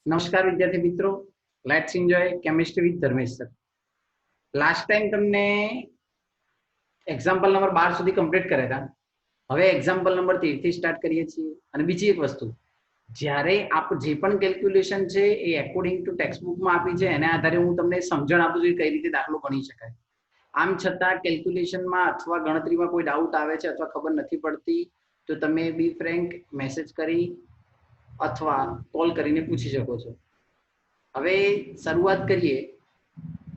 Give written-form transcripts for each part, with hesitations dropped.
નમસ્કાર વિદ્યાર્થી મિત્રો, let's enjoy chemistry with Dharmesh sir. Last time તમને એક્ઝામ્પલ નંબર 12 સુધી કમ્પ્લીટ કર્યા હતા. હવે એક્ઝામ્પલ નંબર 13 થી સ્ટાર્ટ કરીએ છીએ. અને બીજી એક વસ્તુ, જ્યારે આપ જે પણ કેલ્ક્યુલેશન છે એ એકોર્ડિંગ ટુ ટેક્સ્ટ બુકમાં આપી છે એના આધારે હું તમને સમજણ આપું છું કે કઈ રીતે દાખલો ગણી શકાય. આમ છતાં કેલ્ક્યુલેશનમાં અથવા ગણતરીમાં કોઈ ડાઉટ આવે છે અથવા ખબર નથી પડતી તો તમે બી ફ્રેન્ક મેસેજ કરી અથવા કોલ કરીને પૂછી શકો છો. હવે શરૂઆત કરીએ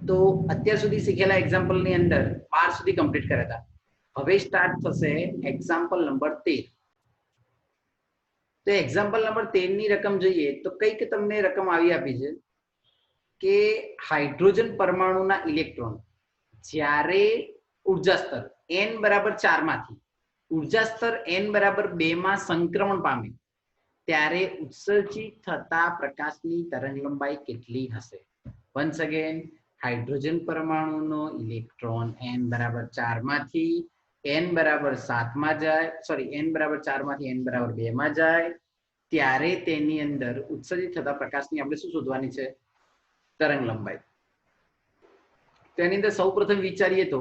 તો અત્યાર સુધી શીખેલા એક્ઝામ્પલની અંદર 12 સુધી કમ્પ્લીટ કર્યા હતા. હવે સ્ટાર્ટ થશે એક્ઝામ્પલ નંબર 13. તો એક્ઝામ્પલ નંબર 13 ની રકમ જોઈએ તો કંઈક તમને રકમ આવી આપી છે કે હાઇડ્રોજન પરમાણુના ઇલેક્ટ્રોન જ્યારે ઉર્જા સ્તર n બરાબર 4 માંથી ઉર્જા સ્તર n બરાબર 2 માં સંક્રમણ પામે ત્યારે ઉત્સર્જિત થતા પ્રકાશની તરંગલંબાઈ કેટલી હશે? વન્સ અગેન, હાઇડ્રોજન પરમાણુનો ઇલેક્ટ્રોન n બરાબર 4 માંથી n બરાબર 7 માં જાય, સોરી n બરાબર 4 માંથી n બરાબર 2 માં જાય ત્યારે તેની અંદર ઉત્સર્જિત થતા પ્રકાશની આપણે શું શોધવાની છે? તરંગલંબાઈ. તેની અંદર સૌપ્રથમ વિચારીએ તો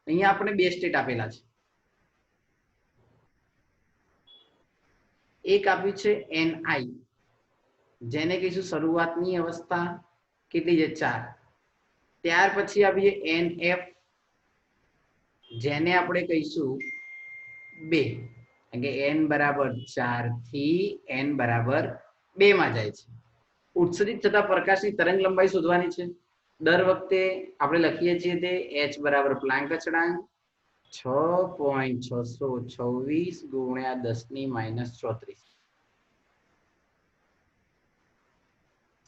અહીંયા આપણે બે સ્ટેટ આપેલા છે. એક આપ્યું છે ni, જેને કહીશું શરૂઆતની અવસ્થા, કેટલી છે? 4. ત્યાર પછી આવીએ nf, જેને આપણે કહીશું 2, કારણ કે n બરાબર 4 થી n બરાબર 2 માં જાય છે. ઉત્સર્જિત થતા પ્રકાશની તરંગ લંબાઈ શોધવાની છે. દર વખતે આપણે લખીએ છીએ તે h બરાબર પ્લાન્ક અચળાંક 6.626 ગુણ્યા 10⁻34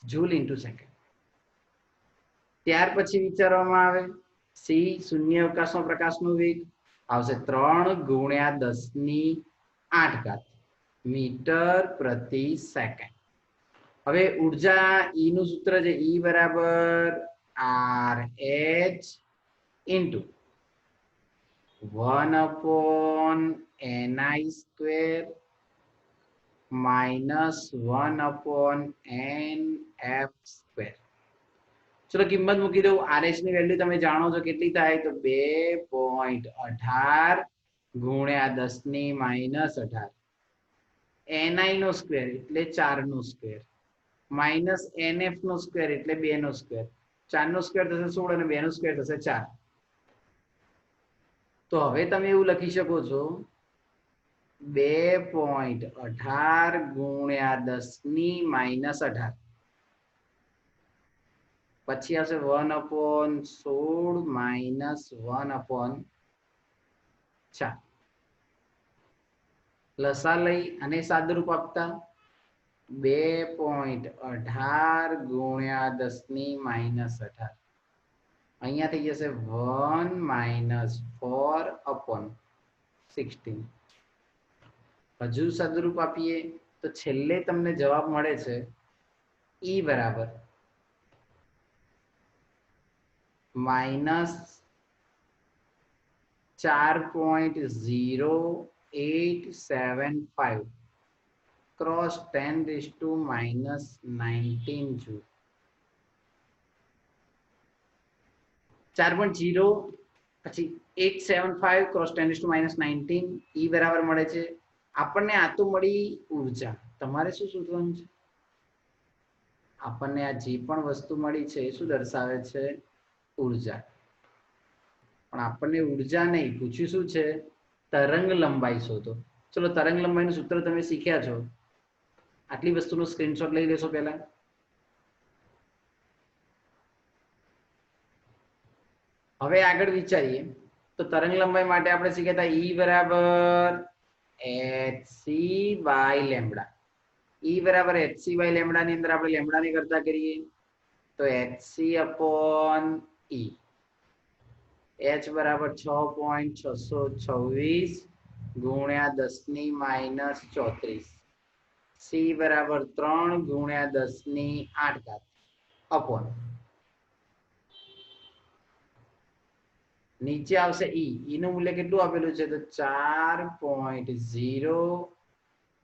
જૂલ ઇન્ટુ સેકન્ડ. ત્યાર પછી વિચારવામાં આવે સી, શૂન્ય અવકાશમાં પ્રકાશનો વેગ આવશે 3 ગુણ્યા 10⁸ મીટર પ્રતિ સેકન્ડ. હવે ઉર્જા E નું સૂત્ર છે E બરાબર RH into 1/ni² minus 1/nf². ચલો કિંમત મૂકી દઉં. RH ની વેલ્યુ તમે જાણો છો કેટલી થાય? તો 2.18 ગુણ્યા 10⁻18. ni નો સ્ક્વેર એટલે 4 નો સ્ક્વેર માઇનસ nf નો સ્ક્વેર એટલે 2 નો સ્ક્વેર. 4 નો સ્ક્વેર થશે 16 અને 2 નો સ્ક્વેર થશે 4. તો હવે તમે એવું લખી શકો છો 2.18 ગુણ્યા 10⁻18, પછી આવશે 1/16 માઇનસ 1/4. લસા લઈ અને સાદુરૂપ આપતા 2.18 ગુણ્યા 10⁻18, અહીંયા થઈ જશે 1 - 4/16. હજુ સાદુરૂપ આપીએ તો છેલ્લે તમને જવાબ મળે છે E બરાબર -4.0875 ક્રોસ 10⁻−19 જૂલ. 4.0 પછી 875 ક્રોસ 10⁻19 E બરાબર મળે છે. આપણને આ તો મળી ઉર્જા. તમારે શું શોધવાનું છે? આપણને આ જે પણ વસ્તુ મળી છે એ શું દર્શાવે છે? ઉર્જા. પણ આપણને ઉર્જા નહીં, પૂછ્યું શું છે? તરંગ લંબાઈ શોધો. ચલો તરંગ લંબાઈનું સૂત્ર તમે શીખ્યા છો. આટલી વસ્તુનો સ્ક્રીનશોટ લઈ લેશો પહેલા. હવે આગળ વિચારીએ તો તરંગ લંબાઈ માટે આપણે શીખ્યા હતા E બરાબર hc/લેમ્બડા. E બરાબર hc/લેમ્બડા ની અંદર આપણે લેમ્બડાની કરતા કરીએ તો hc/E, h બરાબર 6.626 ગુણ્યા 10⁻34, c બરાબર 3 ગુણ્યા 10⁸ અપોન નીચે આવશે E. E નું મૂલ્ય કેટલું આપેલું છે? તો 4.0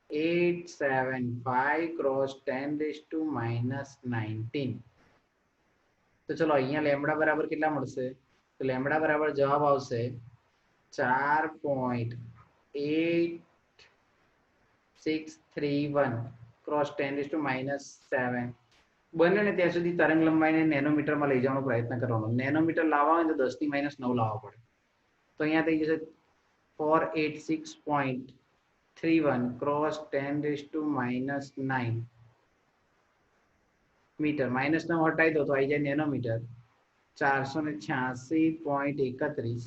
875 ક્રોસ 10⁻⁻19. તો ચલો અહીંયા લેમડા બરાબર કેટલા મળશે? તો લેમડા બરાબર જવાબ આવશે 4.8631 ક્રોસ 10⁻⁻7. બને ને ત્યાં સુધી તરંગ લંબાઈને નેનોમીટરમાં લઈ જવાનો પ્રયત્ન કરવાનો. નેનોમીટર લાવવા હોય તો 10⁻9 લાવવા પડે. તો અહીંયા થઈ જશે 486.31 ક્રોસ 10⁻⁻9 મીટર. -9 હટાવી દો તો આવી જાય નેનોમીટર. 486.31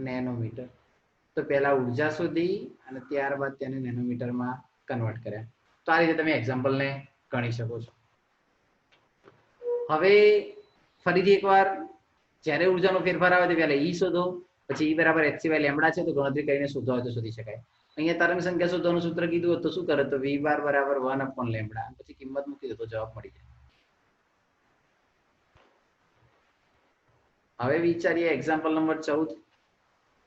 નેનોમીટર. તો પહેલા ઉર્જા શોધી અને ત્યારબાદ તેને નેનોમીટરમાં કન્વર્ટ કર્યા. તો આ રીતે તમે એક્ઝામ્પલને ગણી શકો છો. હવે ફરીથી એકવાર જ્યારે ઉર્જાનો ફેરફાર આવે તો પહેલા ઈ શોધો, પછી ઈ બરાબર h/λ છે તો ગણતરી કરીને શોધવા હોય તો શોધી શકાય. અહીંયા તરંગ સંખ્યા શોધવાનું સૂત્ર કીધું હોત તો શું કરે? તો v બાર બરાબર 1/λ, પછી કિંમત મૂકી દો તો જવાબ મળી જાય. હવે વિચારીએ એક્ઝામ્પલ નંબર 14.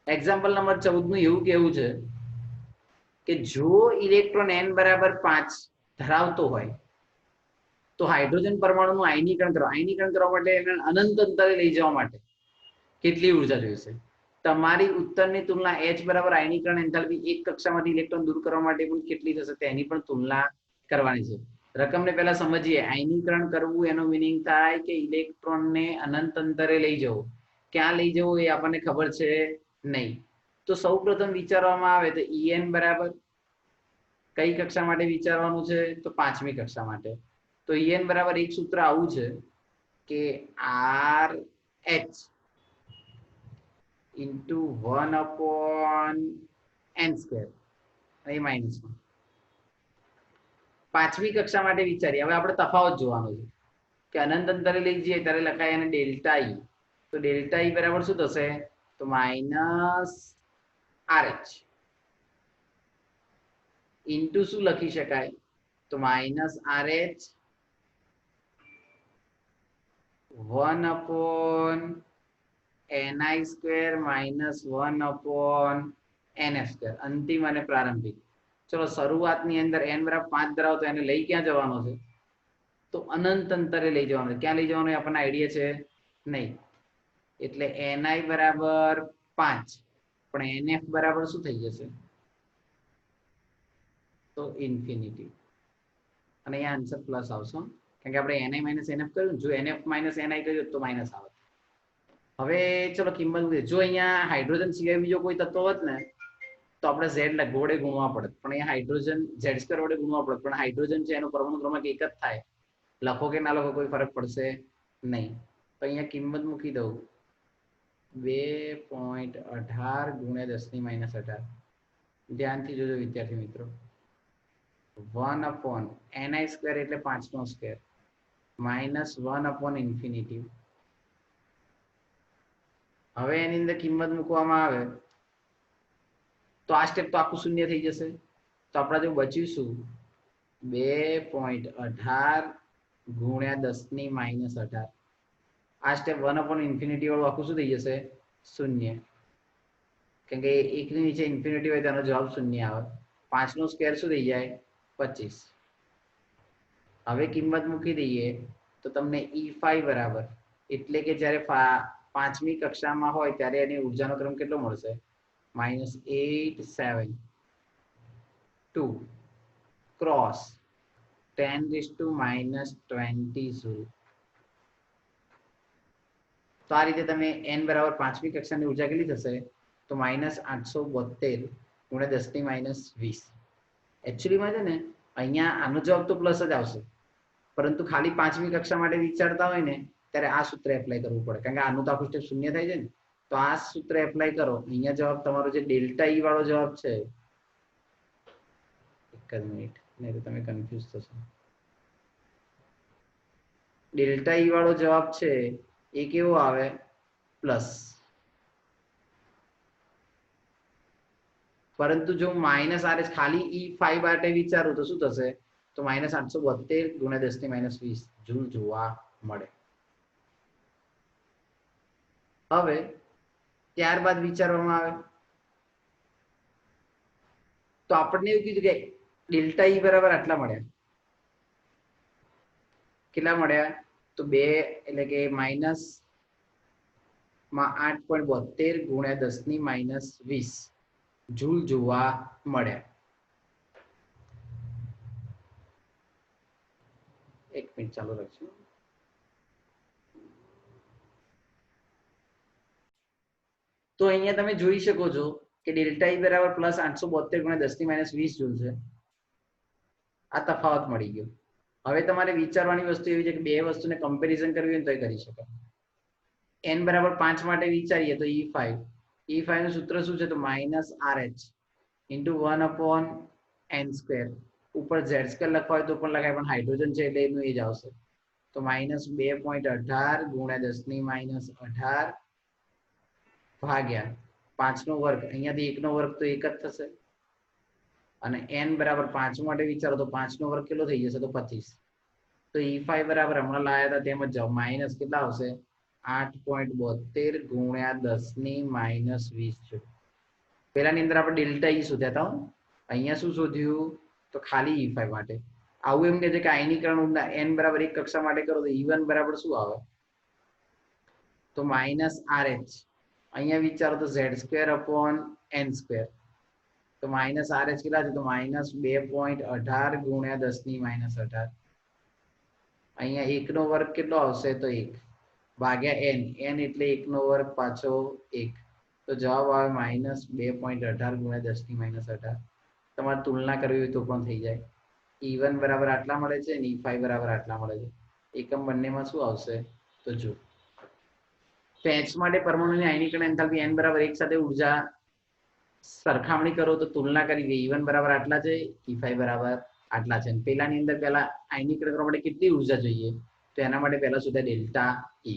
એક્ઝામ્પલ નંબર 14 નું એવું કેવું છે કે જો ઇલેક્ટ્રોન n બરાબર 5 ધરાવતો હોય તો હાઇડ્રોજન પરમાણુનું આયનીકરણ કરવા માટે અનંત અંતરે લઈ જવા માટે કેટલી ઉર્જા જોઈશે? તમારી ઉત્તરની તુલના h બરાબર આયનીકરણ એન્થાલ્પી એક કક્ષામાંથી ઇલેક્ટ્રોન દૂર કરવા માટે પણ કેટલી થશે તેની પણ તુલના કરવાની છે. રકમને પહેલા સમજીએ. આયનીકરણ કરવું એનો મીનિંગ થાય કે ઇલેક્ટ્રોનને અનંત અંતરે લઈ જવું. ક્યાં લઈ જવું એ આપણને ખબર છે નહીં. તો સૌપ્રથમ વિચારવામાં આવે તો En બરાબર કઈ કક્ષા માટે વિચારવાનું છે? તો 5મી કક્ષા માટે. તો En બરાબર એક સૂત્ર આવું છે કે RH into 1/n², એ -1. 5મી કક્ષા માટે વિચારીએ. હવે આપણે તફાવત જોવાનો છે કે અનંત અંતરે લઈ જઈએ ત્યારે લખાય અને ડેલ્ટા ઈ. તો ડેલ્ટા ઈ બરાબર શું થશે? તો -RH ઇન્ટુ શું લખી શકાય? તો -RH 1/ni² - 1/nf². અંતિમ અને પ્રારંભિક. ચલો શરૂઆતની અંદર n બરાબર 5 ધરાવતો એને લઈ ક્યાં જવાનો છે? તો અનંત અંતરે લઈ જવાનો છે. ક્યાં લઈ જવાનો એ આપણને આઈડિયા છે નહીં. એટલે ni બરાબર 5, પણ nf બરાબર શું થઈ જશે? તો ઇન્ફિનિટી. અને અહીંયા આન્સર પ્લસ આવશે કારણ કે આપણે ni - nf કર્યું. જો nf - ni કર્યું તો માઇનસ આવે. હવે ચલો કિંમત મૂકીએ. જો અહીંયા હાઇડ્રોજન સિવાય બીજો કોઈ તત્વ હોત ને તો આપણે z વડે ગુણવા પડે, પણ અહીંયા હાઇડ્રોજન z² વડે ગુણવા પડે, પણ હાઇડ્રોજન છે એનો પરમાણુ ક્રમાંક એક જ થાય. લખો કે ના લખો કોઈ ફરક પડશે નહીં. તો અહીંયા કિંમત મૂકી દઉં 2.18 × 10⁻18. ધ્યાનથી જોજો વિદ્યાર્થી મિત્રો. 1/ni² એટલે 5/2 -1/∞. હવે એની અંદર કિંમત મૂકવામાં આવે તો આ સ્ટેપ તો આખું શૂન્ય થઈ જશે. તો આપણે જો બચીશું 2.18 × 10⁻18. આ સ્ટેપ 1/∞ વાળું આખું શું થઈ જશે? શૂન્ય. કેમ કે એકની નીચે ઇન્ફિનિટી હોય તેનો જવાબ શૂન્ય આવે. 5² શું થઈ જાય? 25. હવે કિંમત મૂકી દઈએ તો તમને E5 બરાબર, એટલે કે જ્યારે 5મી કક્ષામાં હોય ત્યારે એની ઉર્જાનો ક્રમ કેટલો મળશે? -872 ક્રોસ 10⁻20 જૂલ. તો આ રીતે તમે n બરાબર 5મી કક્ષાની ઉર્જા કેટલી થશે? તો -872 × 10⁻20. એકચ્યુઅલીમાં છે ને અહીંયા આનો જવાબ તો પ્લસ જ આવશે, પરંતુ ખાલી 5મી કક્ષા માટે વિચારતા હોય ને ત્યારે આ સૂત્ર એપ્લાય કરવું પડે, કારણ કે આનું તો આખું સ્ટેપ શૂન્ય થાય છે ને. તો આ સૂત્ર એપ્લાય કરો. અહીંયા જવાબ તમારો જે ડેલ્ટા ઈ વાળો જવાબ છે, એક જ મિનિટ નહીં તો તમે કન્ફ્યુઝ થશો. ડેલ્ટા ઈ વાળો જવાબ છે એ કેવો આવે? પ્લસ. પરંતુ જો -RH ખાલી E5 માટે વિચારું તો શું થશે? તો -872 × 10⁻20 જૂલ જોવા મળે. હવે ત્યારબાદ વિચારવામાં આવે તો આપણને એવું કીધું કે ડેલ્ટા ઈ બરાબર આટલા મળ્યા. કેટલા મળ્યા? તો 2 એટલે કે માઇનસ માં 8.72 ગુણ્યા 10 ની માઇનસ 20 જૂલ જોવા મળ્યા. એક મિનિટ ચાલુ રાખજો. તો અહીંયા તમે જોઈ શકો છો કે ડેલ્ટા ઈ બરાબર પ્લસ 872 ગુણ્યા 10 ની માઇનસ 20 જૂલ છે. આ તફાવત મળી ગયો. હવે તમારે વિચારવાની વસ્તુ એવી છે કે બે વસ્તુને કમ્પેરિઝન કરવી હોય તો કરી શકાય. n બરાબર 5 માટે વિચારીએ તો E5 નું સૂત્ર શું છે? તો માઇનસ RH ઇન્ટુ 1/n². ઉપર z² લખવા હોય તો પણ લખાય, પણ હાઇડ્રોજન છે એટલે એનું એ જ આવશે. તો માઇનસ 2.18 ગુણ્યા 10 ની માઇનસ 18 ભાગ્યા 5 નો વર્ગ. અહીંયાથી 1 નો વર્ગ તો 1 જ થશે. અને n બરાબર 5 માટે વિચારો તો 5 નો વર્ગ કેટલો થઈ જશે? તો 25. તો E5 બરાબર હમણાં લાયા હતા તેમ જ જાઓ, માઇનસ કેટલા આવશે? 8.72 ગુણ્યા 10 ની માઇનસ 20 છે. પેલાની અંદર આપણે ડેલ્ટા ઈ શોધ્યા હતા. અહીંયા શું શોધ્યું? તો ખાલી E5 માટે. આવું એમ કે છે કે આયનીકરણ n બરાબર 1 કક્ષા માટે કરો તો E1 બરાબર શું આવે? તો માઇનસ RH. અહીંયા વિચારો તો z²/n². તો માઇનસ RH કેટલા છે? તો માઇનસ 2.18 ગુણ્યા 10 ની માઇનસ 18. અહીંયા 1 નો વર્ગ કેટલો આવશે? તો 1 ભાગ્યા n એટલે 1 નો વર્ગ પાછો 1. તો જવાબ આવે માઇનસ 2.18 ગુણ્યા 10 ની માઇનસ 18. તમારે તુલના કરવી હોય તો પણ થઈ જાય. E1 બરાબર આટલા મળે છે અને E5 બરાબર આટલા મળે છે. એકમ બંનેમાં શું આવશે? તો જો તો H માટે પરમાણુની આયનીકરણ એન્થાલ્પી n બરાબર 1 સાથે ઉર્જા સરખામણી કરો તો તુલના કરી દે. E1 બરાબર આટલા છે, E5 બરાબર આટલા છે. પેલાની અંદર પહેલા આયનીકરણ કરવા માટે કેટલી ઉર્જા જોઈએ? તો એના માટે પહેલા શોધ્યા ડેલ્ટા E.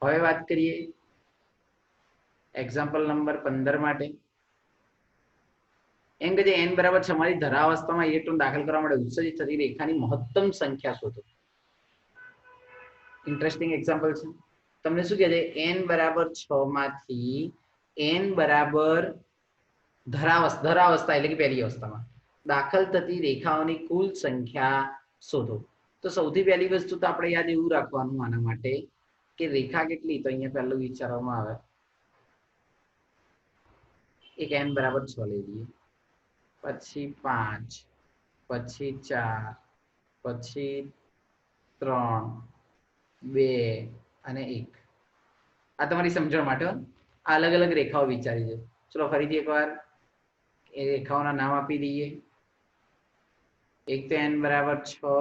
હવે વાત કરીએ એક્ઝામ્પલ નંબર 15 માટે. એમ કે n બરાબર 6 માંથી ધરાવસ્થામાં ઇલેક્ટ્રોન દાખલ કરવા માટે ઉત્સર્જિત થતી રેખાની મહત્તમ સંખ્યા શોધો. ઇન્ટરેસ્ટિંગ એક્ઝામ્પલ છે. તમને શું કહે છે? n બરાબર 6 માંથી n બરાબર ધરાવસ્થા એટલે કે પહેલી અવસ્થામાં દાખલ થતી રેખાઓની કુલ સંખ્યા શોધો. તો સૌથી પહેલી વસ્તુ તો આપણે યાદ એવું રાખવાનું આના માટે કે રેખા કેટલી? તો અહીંયા પહેલું વિચારવામાં આવે એક n બરાબર 6 લઈ લઈએ, પછી 5, પછી 4, પછી 3, 2 અને 1. આ તમારી સમજણ માટે આ અલગ અલગ રેખાઓ વિચારી છે. ચલો ફરીથી એકવાર એ રેખાઓના નામ આપી દઈએ. એક તો n બરાબર 6,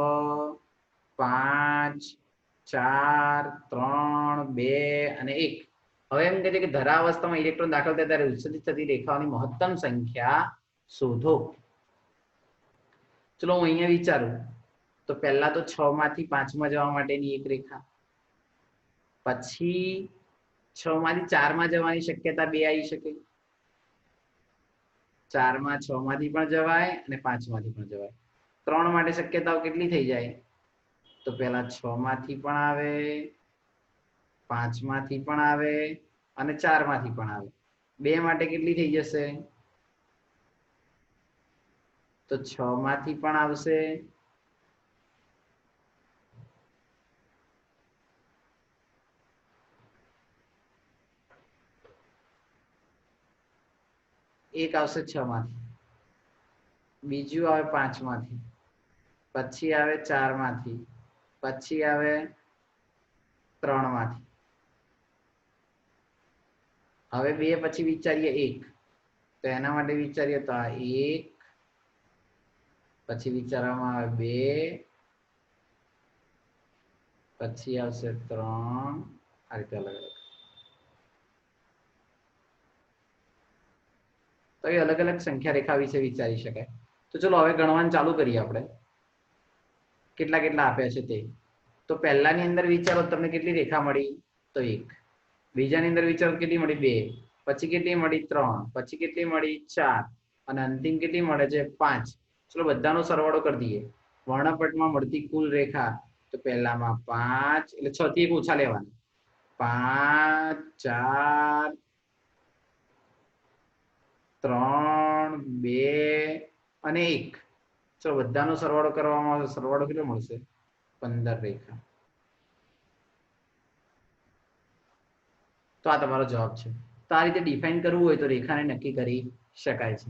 5, 4, 3, 2 અને 1. હવે એમ કહે છે કે ધરાવસ્થામાં ઇલેક્ટ્રોન દાખલ થાય ત્યારે ઉત્સર્જિત થતી રેખાઓની મહત્તમ સંખ્યા શોધો. ચલો હું અહીંયા વિચારું તો પહેલા તો 6 માંથી 5 માં જવા માટેની એક રેખા, પછી 6 માંથી 4 માં જવાની શક્યતા 2 આવી શકે. 4 માં 6 માંથી પણ જવાય અને 5 માંથી પણ જવાય. 3 માટે શક્યતાઓ કેટલી થઈ જાય? તો પહેલા 6 માંથી પણ આવે, 5 માંથી પણ આવે અને 4 માંથી પણ આવે. 2 માટે કેટલી થઈ જશે? તો 6 માંથી પણ આવશે, એક આવશે 6 માંથી, બીજું આવે 5 માંથી, પછી આવે 4 માંથી, પછી આવે 3 માંથી. હવે 2 પછી વિચારીએ 1, તો એના માટે વિચારીએ તો આ 1, પછી વિચારવામાં આવે 2, પછી આવશે 3, આ રીતે અલગ અલગ. તો એ અલગ અલગ સંખ્યા રેખા વિશે વિચારી શકાય. તો ચલો હવે ગણવાનું ચાલુ કરીએ આપણે કેટલા કેટલા આપ્યા છે તે. તો પહેલાની અંદર વિચારો તમને કેટલી રેખા મળી? તો 1. બીજાની અંદર વિચારો કેટલી મળી? 2. પછી કેટલી મળી? 3. પછી કેટલી મળી? 4. અને અંતિમ કેટલી મળે છે? 5. ચલો બધાનો સરવાળો કરી દઈએ. વર્ણપટમાં મળતી કુલ રેખા તો પહેલામાં 5 એટલે 6 થી 1 ઓછા લેવાના. 5, 4, 3, 2 અને 1. ચલો બધાનો સરવાળો કરવામાં આવે, સરવાળો કેટલો મળશે? 15 રેખા. તો આ તમારો જવાબ છે. તો આ રીતે ડિફાઇન કરવું હોય તો રેખાને નક્કી કરી શકાય છે.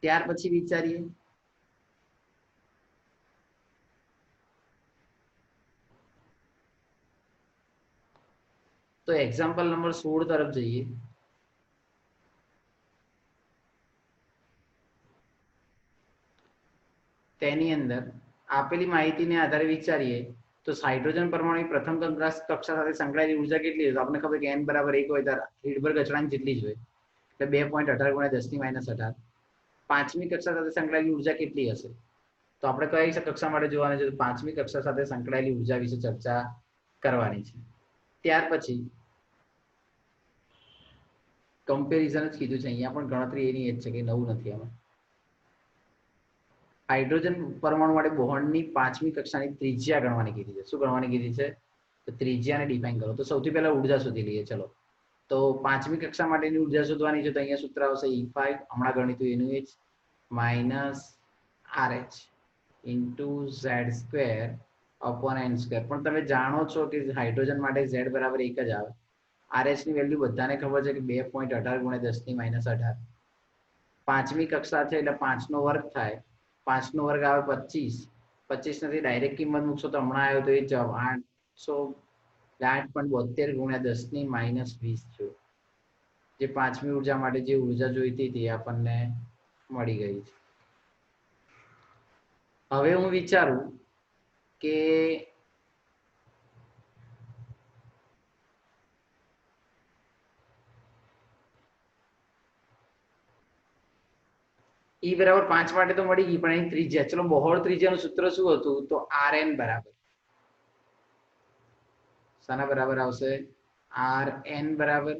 ત્યાર પછી વિચારીએ તો એક્ઝામ્પલ નંબર 16 તરફ જઈએ. તેની અંદર આપેલી માહિતીને આધારે વિચારીએ તો હાઇડ્રોજન પરમાણુની પ્રથમ કક્ષા સાથે સંકળાયેલી ઉર્જા કેટલી હોય? તો આપણને ખબર કે n બરાબર 1 હોય ત્યારે હિલ્બર્ગ અચળાંક જેટલી જ હોય, એટલે 2.18 ગુણ્યા 10⁻18. પાંચમી કક્ષા સાથે સંકળાયેલી ઉર્જા કેટલી હશે? તો આપણે કઈ કક્ષા માટે જોવાની છે? પાંચમી કક્ષા સાથે સંકળાયેલી ઉર્જા વિશે ચર્ચા કરવાની છે. ત્યાર પછી કમ્પેરિઝન જ કીધું છે, અહીંયા પણ ગણતરી એની એ જ છે, કે નવું નથી આમાં. હાઇડ્રોજન પરમાણુ માટે બોન્ડની પાંચમી કક્ષાની ત્રિજ્યા ગણવાની કીધી છે. શું ગણવાની કીધી છે? તો ત્રિજ્યાને ડિફાઇન કરો. તો સૌથી પહેલા ઉર્જા શોધી લઈએ. ચલો, તો પાંચમી કક્ષા માટેની ઉર્જા શોધવાની છે. તો અહીંયા સૂત્ર આવશે E5, હમણાં ગણિતું એનું એ જ, minus RH into Z² upon n². પણ તમે જાણો છો કે હાઇડ્રોજન માટે Z બરાબર 1 જ આવે. RH ની વેલ્યુ બધાને ખબર છે કે 2.18 ગુણ્યા 10⁻18. પાંચમી કક્ષા છે એટલે 5 નો વર્ગ થાય. 5 નો વર્ગ આવે 25. 25 નથી ડાયરેક્ટ કિંમત મૂકશો તો હમણાં આવ્યો તો એ જવાબ 8.72 ગુણ્યા 10⁻20 થયો. જે પાંચમી ઉર્જા માટે જે ઉર્જા જોઈતી હતી આપણને મળી ગઈ છે. હવે હું વિચારું કે E બરાબર 5 માટે તો મળી ગઈ, પણ અહીં ત્રિજ્યા, ચલો બહોળ ત્રિજ્યાનું સૂત્ર શું હતું? તો Rn બરાબર શાના બરાબર આવશે? Rn બરાબર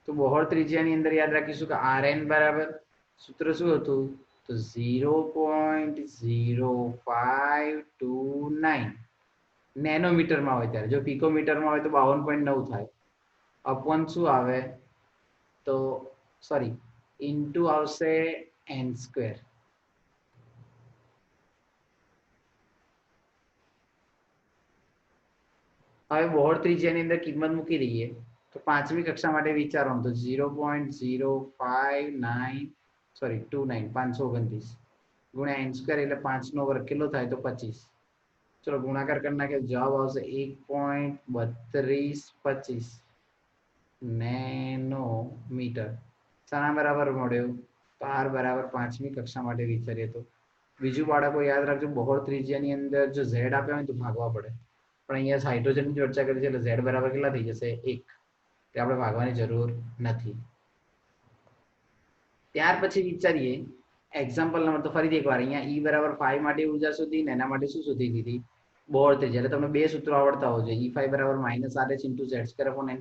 તો બહોળ ત્રિજ્યાની અંદર યાદ રાખીશું કે Rn બરાબર સૂત્ર શું હતું? તો 0.0529 નેનોમીટરમાં હોય ત્યારે. જો પિકોમીટરમાં હોય તો 52.9 થાય. અપોન શું આવે? તો સોરી, ઇન્ટુ આવશે n². હવે બહોળ ત્રિજ્યાની અંદર કિંમત મૂકી દઈએ. તો પાંચમી કક્ષા માટે વિચારો તો 0.059 સોરી 529 ગુણ્યા n² એટલે 5 નો વર્ગ કેટલો થાય? તો 25. ચલો ગુણાકાર કરી નાખે, જવાબ આવશે 1.3225 નેનોમીટર. શાના બરાબર મળ્યો? તો R બરાબર પાંચમી કક્ષા માટે વિચારીએ તો. બીજું બાળકો યાદ રાખજો, બહોળ ત્રિજ્યાની અંદર જો Z આપ્યા હોય તો ભાગવા પડે. પણ અહીંયા હાઇડ્રોજનની ચર્ચા કરી છે એટલે Z બરાબર કેટલા થઈ જશે? 1. એટલે આપણે ભાગવાની જરૂર નથી. ત્યાર પછી વિચારીએ એક્ઝામ્પલ નંબર, તો ફરીથી એકવાર અહીંયા E બરાબર 5 માટે ઉર્જા શોધી, એના માટે શું શોધી દીધી? બહોળ ત્રિજ્યા. એટલે તમને બે સૂત્રો આવડતા હોવા જોઈએ. E5 બરાબર -RH into Z² upon n²,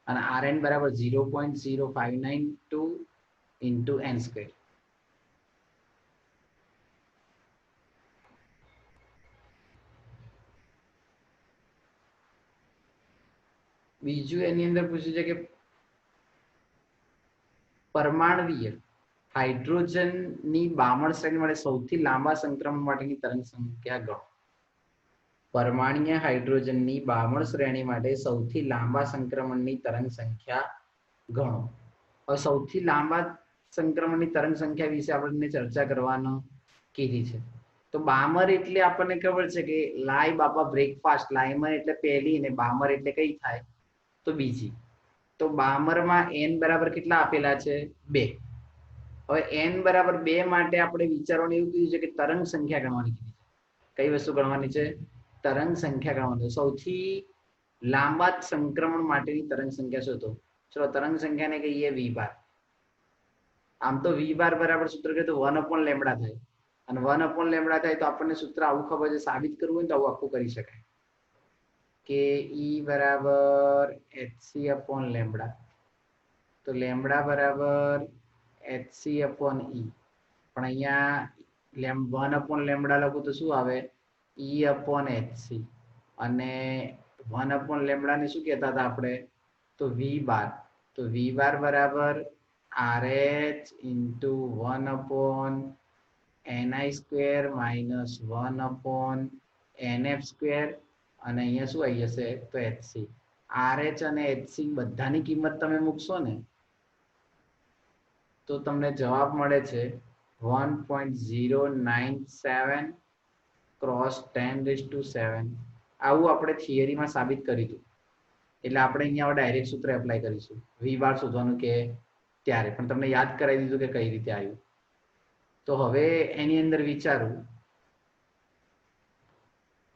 અને Rn બરાબર 0.0592 ઇન્ટુ n². બીજું એની અંદર પૂછ્યું છે કે પરમાણવીય હાઇડ્રોજનની બામણ શ્રેણી માટે સૌથી લાંબા સંક્રમણ માટેની તરંગ સંખ્યા ગણો. પરમાણ્વીય હાઇડ્રોજનની બામણ શ્રેણી માટે સૌથી લાંબા સંક્રમણની તરંગ સંખ્યા ગણો. હવે સૌથી લાંબા સંક્રમણની તરંગ સંખ્યા વિશે આપણને ચર્ચા કરવાનો કીધી છે. તો બામર એટલે આપણને ખબર છે કે લાય બાપા બ્રેકફાસ્ટ. લાયમર એટલે પહેલી ને બામર એટલે કઈ થાય? તો બીજી. તો બામરમાં n બરાબર કેટલા આપેલા છે? 2. હવે n બરાબર 2 માટે આપણે વિચારવાનું એવું કીધું છે કે તરંગ સંખ્યા ગણવાની કીધી છે. કઈ વસ્તુ ગણવાની છે? તરંગ સંખ્યા ગણવાની. સૌથી લાંબા સંક્રમણ માટેની તરંગ સંખ્યા શોધો. ચલો તરંગ સંખ્યાને કહીએ v બાર. આમ તો v બાર બરાબર સૂત્ર કે તો 1/λ થાય, અને 1/λ થાય તો આપણને સૂત્ર આવું ખબર છે. સાબિત કરવું હોય તો આવું આખું કરી શકાય કે E બરાબર hc/λ. તો લેમ્બડા બરાબર hc/e. પણ અહીંયા 1/λ લખું તો શું આવે? E/hc. અને 1/λ ને શું કહેતા હતા આપણે? तो वी बार बराबर R H into 1/ni² minus 1/nf², અને અહીંયા શું આવી જશે તો એચસી. આર એચ અને એચસી બધાની કિંમત તમે મૂકશો ને તો તમને જવાબ મળે છે 1.097 ક્રોસ 10⁻⁷. આવું આપણે થિયરીમાં સાબિત કર્યું હતું. એટલે આપણે અહીંયા ડાયરેક્ટ સૂત્ર એપ્લાય કરીશું. વી બાર શોધવાનું કે ત્યારે પણ તમને યાદ કરાવી દીધું કે કઈ રીતે આવ્યું. તો હવે એની અંદર વિચારું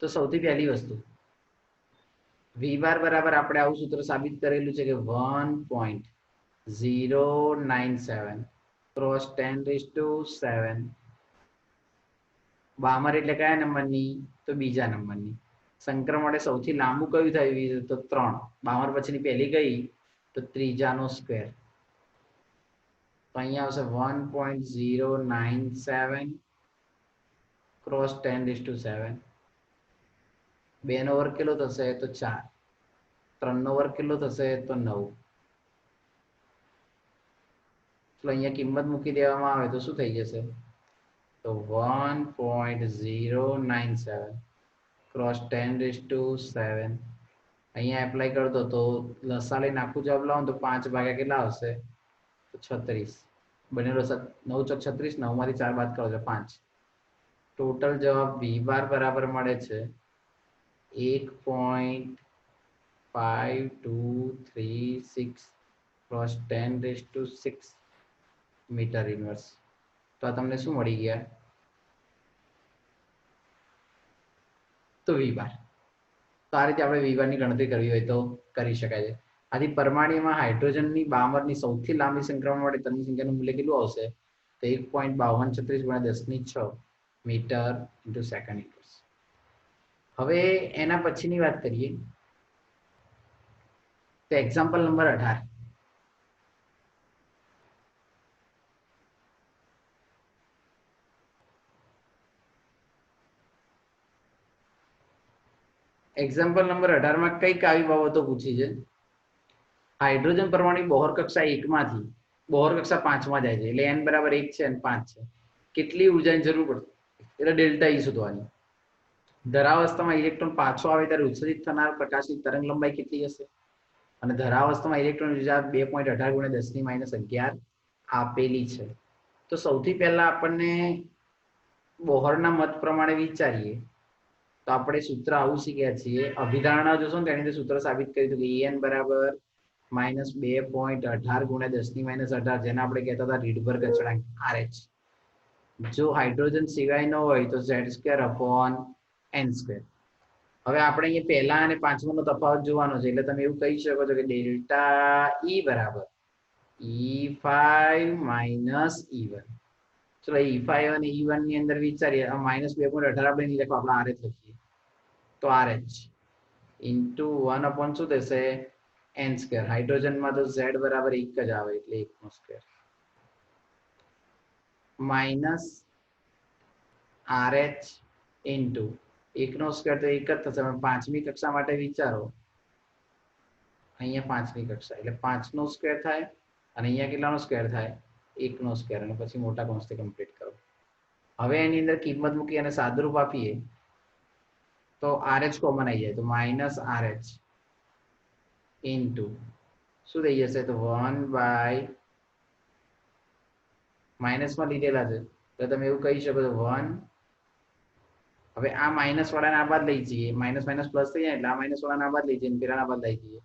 તો સૌથી પહેલી વસ્તુ વી બાર બરાબર આપણે આવું સૂત્ર સાબિત કરેલું છે કે 1.097 ક્રોસ 10⁻⁷. બામર એટલે કયા નંબરની તો બીજા નંબરની. સંક્રમણ માટે સૌથી લાંબુ કયું થયું તો 3. બામર પછીની પહેલી કઈ તો ત્રીજાનો સ્ક્વેર. તો અહીંયા આવશે 1.097 ક્રોસ 10⁻⁷. 2 નો વર્ગ કેટલો થશે તો 4. 3 નો વર્ગ કેટલો થશે તો 9. તો અહીંયા કિંમત મૂકી દેવામાં આવે તો શું થઈ જશે તો 1.097 ક્રોસ 10⁻⁷. અહીંયા એપ્લાય કરતો તો લસા લઈને આખું જવાબ લાવો તો 5 ભાગ્યા કેટલા આવશે તો 36. બનેલો 9 ચોક 36, 9 માંથી 4 બાદ કરો તો 5. ટોટલ જવાબ વી બાર બરાબર મળે છે 1.5236 ક્રોસ 10⁻⁶ મીટર ઇન્વર્સ. તો આ તમને શું મળી ગયા તો વી બાર. તો આ રીતે આપણે વી બારની ગણતરી કરવી હોય તો કરી શકાય છે. આથી પરમાણુમાં હાઇડ્રોજનની બામરની સૌથી લાંબી સંક્રમણ માટે તનની સંખ્યાનું મૂલ્ય કેટલું આવશે તો 1.5236 × 10⁻⁻⁷ મીટર ઇન્ટુ સેકન્ડ ઇન્વર્સ. હવે એના પછીની વાત કરીએ તો એક્ઝામ્પલ નંબર 18. એક્ઝામ્પલ નંબર 18 માં કઈક આવી બાબતો પૂછી છે. હાઇડ્રોજન પરમાણુ બોહર કક્ષા 1 માંથી બોહર કક્ષા 5 માં જાય છે. એટલે n બરાબર 1 છે અને 5 છે. કેટલી ઉર્જાની જરૂર પડશે એટલે ડેલ્ટા ઈ શોધવાની. ધરાવસ્થામાં ઇલેક્ટ્રોન પાછો આવે ત્યારે ઉત્સર્જિત થનાર પ્રકાશની તરંગ લંબાઈ કેટલી હશે અને ધરાવસ્થામાં ઇલેક્ટ્રોન ઉર્જા 2.18 × 10⁻11 આપેલી છે. તો સૌથી પહેલા આપણને બોહરના મત પ્રમાણે વિચારીએ તો આપણે સૂત્ર આવું શીખ્યા છીએ. અભિધારણા જોશો ને તેની અંદર સૂત્ર સાબિત કર્યું હતું કે En બરાબર -2.18 × 10⁻18, જેને આપણે કહેતા હતા રીડબર્ગ અચળાંક RH. જો હાઇડ્રોજન સિવાયનો હોય તો Z² / n². હવે આપણે અહીંયા પહેલા અને પાંચમાનો તફાવત જોવાનો છે. એટલે તમે એવું કહી શકો છો કે ડેલ્ટા E બરાબર E5 - E1. ચલો E5 અને E1 ની અંદર વિચારીએ. -2.18 આપણે નહીં લખો, આપણે RH લખીએ તો RH ઇન્ટુ 1 શું થશે n². હાઇડ્રોજનમાં તો Z બરાબર 1 જ આવે એટલે 1² માઇનસ RH ઇન્ટુ 1² તો 1 જ થશે. પાંચમી કક્ષા માટે વિચારો. અહીંયા પાંચમી કક્ષા એટલે 5² થાય અને અહીંયા કેટલાનો સ્ક્વેર થાય 1² અને પછી મોટા કૌંસથી કમ્પ્લીટ કરો. હવે એની અંદર કિંમત મૂકી અને સાદુરૂપ આપીએ તો RH કોમન આવી જાય તો -RH ઇન્ટુ શું થઈ જશે તો 1/, માઇનસમાં લીધેલા છે તો તમે એવું કહી શકો તો 1. હવે આ માઇનસ વાળાને આ બાદ લઈ જઈએ, માઇનસ માઇનસ પ્લસ થઈ જાય એટલે આ માઇનસ વાળાને આ બાદ લઈ જઈએ, પેલાના બાદ લઈ જઈએ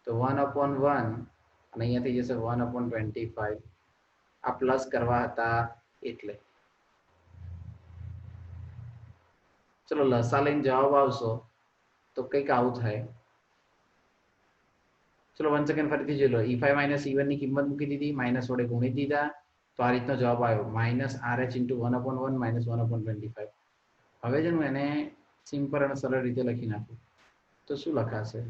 તો 1/1 અને અહીંયા થઈ જશે 1/25. આ પ્લસ કરવા હતા એટલે. ચલો લસા લઈને જવાબ આવશો તો કંઈક આવું થાય. ચલો 1 સેકન્ડ ફરીથી જોઈ લો. E5 - E1 ની કિંમત મૂકી દીધી, માઇનસ વડે ગુણી દીધા તો આ રીતનો જવાબ આવ્યો -RH ઇન્ટુ 1/1 -1/25. હવે જો હું એને સિમ્પલ અને સરળ રીતે લખી નાખું તો શું લખાશે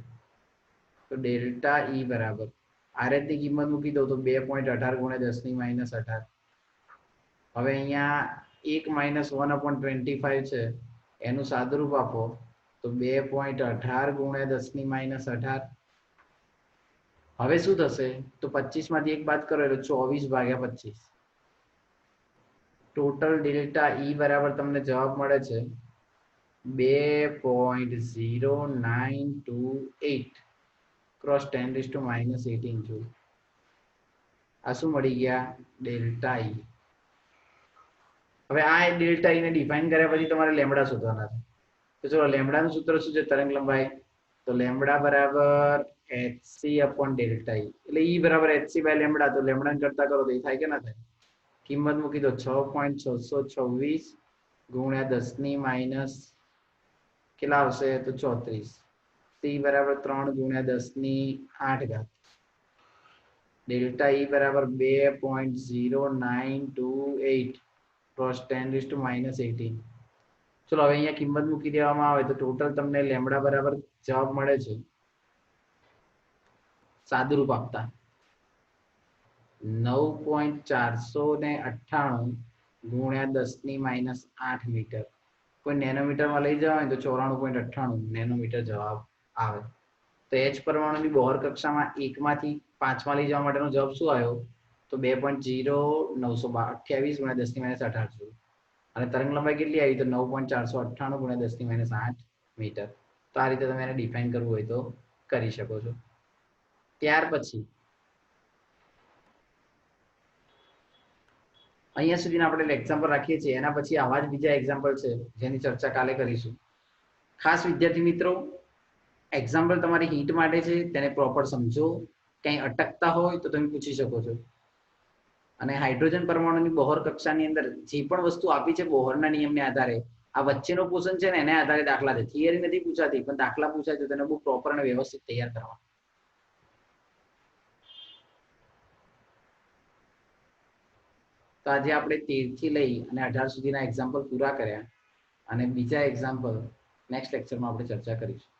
તો ડેલ્ટા E બરાબર RH ની કિંમત મૂકી દઉં તો 2.18 × 10⁻18. હવે અહીંયા 1 - 1/25 છે એનું સાદુરૂપ આપો તો 2.18 × 10⁻18 હવે શું થશે તો 25 માંથી એક બાદ કરો એટલે 24 ભાગ્યા 25 ટોટલ ડેલ્ટા ઈ બરાબર તમને જવાબ મળે છે 2.0928 ક્રોસ 10⁻⁻18 જૂલ. આ શું મળી ગયા ડેલ્ટા ઈ. હવે આ ડેલ્ટા ઈ ને ડિફાઇન કર્યા પછી તમારે લેમ્બડા શોધવાના છે. તો ચલો લેમ્બડાનું સૂત્ર શું છે તરંગ લંબાઈ? તો લેમ્બડા બરાબર hc અપોન ડેલ્ટા ઈ. એટલે ઈ બરાબર hc બાય લેમ્બડા. તો લેમ્બડા કરતા કરો તો એ થાય કે ના થાય? કિંમત મૂકી દો 6.626 ગુણ્યા 10⁻⁻ કેટલા આવશે તો 34. c બરાબર 3 ગુણ્યા 10⁸ ડેલ્ટા ઈ બરાબર 2.0928 ક્રોસ 10⁻⁻18. ચલો હવે અહીંયા કિંમત મૂકી દેવામાં આવે તો ટોટલ તમને લેમ્બડા બરાબર જવાબ મળે છે સાદુરૂપ આપતા 9.498 ગુણ્યા 10⁻8 મીટર. કોઈ નેનોમીટરમાં લઈ જવા હોય તો 94.98 નેનોમીટર જવાબ આવે. તો એચ પરમાણુની બોહર કક્ષામાં 1 માંથી 5 માં લઈ જવા માટેનો જવાબ શું આવ્યો તો 2.0928 ગુણ્યા 10⁻18 અને તરંગ લંબાઈ કેટલી આવી તો 9.498 ગુણ્યા 10⁻8 મીટર. તો આ રીતે તમે એને ડિફાઇન કરવું હોય તો કરી શકો છો. ત્યાર પછી અહીંયા સુધીના આપણે એક્ઝામ્પલ રાખીએ છીએ. એના પછી આવા જ બીજા એક્ઝામ્પલ છે જેની ચર્ચા કાલે કરીશું. ખાસ વિદ્યાર્થી મિત્રો, એક્ઝામ્પલ તમારી હિન્ટ માટે છે, તેને પ્રોપર સમજો. કંઈ અટકતા હોય તો તમે પૂછી શકો છો. અને હાઇડ્રોજન પરમાણુની બોહર કક્ષાની અંદર જે પણ વસ્તુ આપી છે બોહરના નિયમને આધારે આ વચ્ચેનો પોર્શન છે ને એને આધારે દાખલા છે. થિયરી નથી પૂછાતી પણ દાખલા પૂછાય તો તેને બહુ પ્રોપર અને વ્યવસ્થિત તૈયાર કરવા. તો આજે આપણે 13 થી લઈ અને 18 સુધીના એક્ઝામ્પલ પૂરા કર્યા અને બીજા એક્ઝામ્પલ નેક્સ્ટ લેક્ચરમાં આપણે ચર્ચા કરીશું.